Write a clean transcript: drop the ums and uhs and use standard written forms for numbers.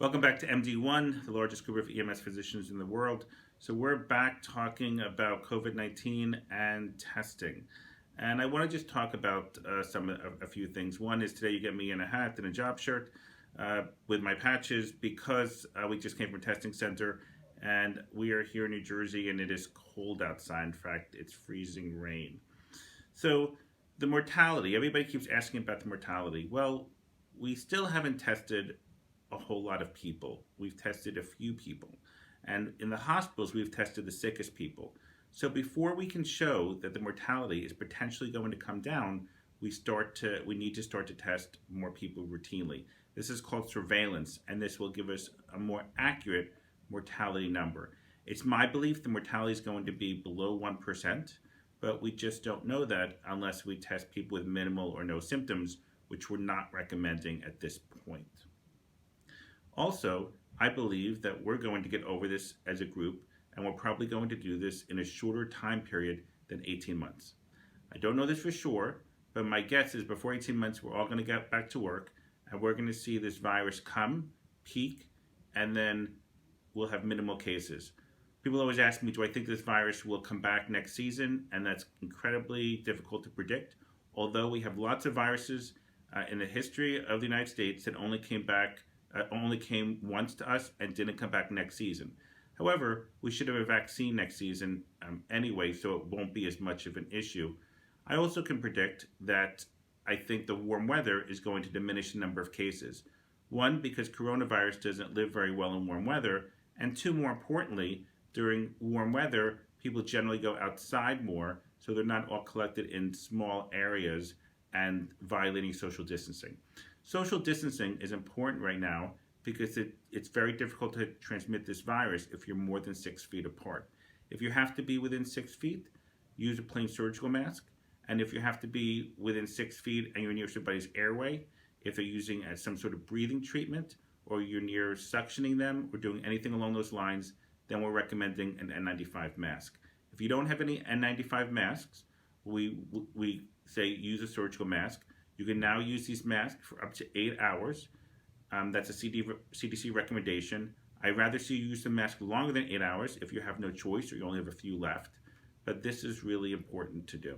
Welcome back to MD1, the largest group of EMS physicians in the world. So we're back talking about COVID-19 and testing. And I want to just talk about a few things. One is today you get me in a hat and a job shirt with my patches because we just came from a testing center and we are here in New Jersey and it is cold outside. In fact, it's freezing rain. So the mortality, everybody keeps asking about the mortality. Well, we still haven't tested a whole lot of people. We've tested a few people. And in the hospitals, we've tested the sickest people. So before we can show that the mortality is potentially going to come down, we need to start to test more people routinely. This is called surveillance, and this will give us a more accurate mortality number. It's my belief the mortality is going to be below 1%, but we just don't know that unless we test people with minimal or no symptoms, which we're not recommending at this point. Also, I believe that we're going to get over this as a group, and we're probably going to do this in a shorter time period than 18 months. I don't know this for sure, but my guess is before 18 months, we're all going to get back to work, and we're going to see this virus come, peak, and then we'll have minimal cases. People always ask me, do I think this virus will come back next season? And that's incredibly difficult to predict. Although we have lots of viruses in the history of the United States that only came once to us and didn't come back next season. However, we should have a vaccine next season anyway, so it won't be as much of an issue. I also can predict that I think the warm weather is going to diminish the number of cases. One, because coronavirus doesn't live very well in warm weather, and two, more importantly, during warm weather, people generally go outside more, so they're not all collected in small areas and violating social distancing. Social distancing is important right now because it's very difficult to transmit this virus if you're more than 6 feet apart. If you have to be within 6 feet, use a plain surgical mask. And if you have to be within 6 feet and you're near somebody's airway, if they're using some sort of breathing treatment or you're near suctioning them or doing anything along those lines, then we're recommending an N95 mask. If you don't have any N95 masks, we say use a surgical mask. You can now use these masks for up to 8 hours. That's a CDC recommendation. I'd rather see you use the mask longer than 8 hours if you have no choice or you only have a few left. But this is really important to do.